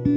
Hello,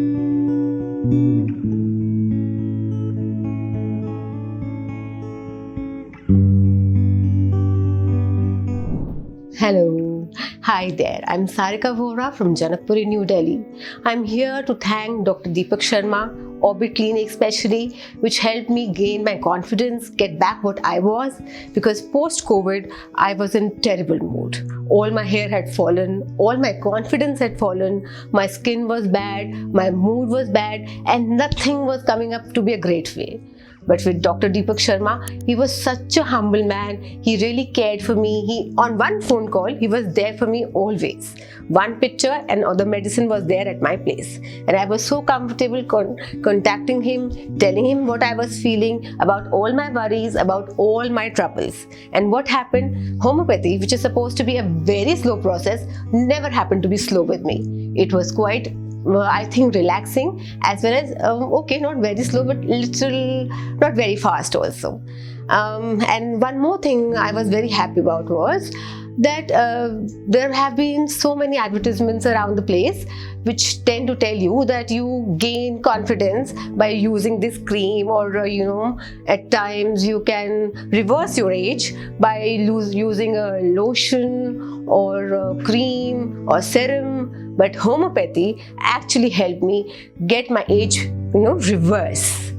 hi there. I'm Sarika Vora from Janakpuri, New Delhi. I'm here to thank Dr. DeepakSharma, Orbit Clinic especially, which helped me gain my confidence, get back what I was, because post-COVID, I was in terrible mood. All my hair had fallen, all my confidence had fallen, my skin was bad, my mood was bad, and nothing was coming up to be a great way. But with Dr. DeepakSharma, he was such a humble man. He really cared for me. On one phone call, he was there for me always. One picture and the medicine was there at my place. And I was so comfortable contacting him, telling him what I was feeling, about all my worries, about all my troubles. And what happened? Homeopathy, which is supposed to be a very slow process, never happened to be slow with me. It was quite I think relaxing, as well as okay, not very slow, but little, not very fast also. And one more thing I was very happy about was that there have been so many advertisements around the place which tend to tell you that you gain confidence by using this cream, or at times you can reverse your age by using a lotion or a cream or serum. But homeopathy actually helped me get my age reverse.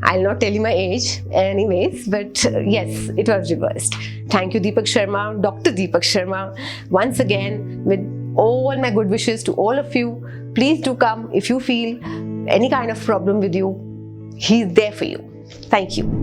I'll not tell you my age anyways, but yes, it was reversed. Thank you, Deepak Sharma, Dr. Deepak Sharma. Once again, with all my good wishes to all of you, please do come if you feel any kind of problem with you. He's there for you. Thank you.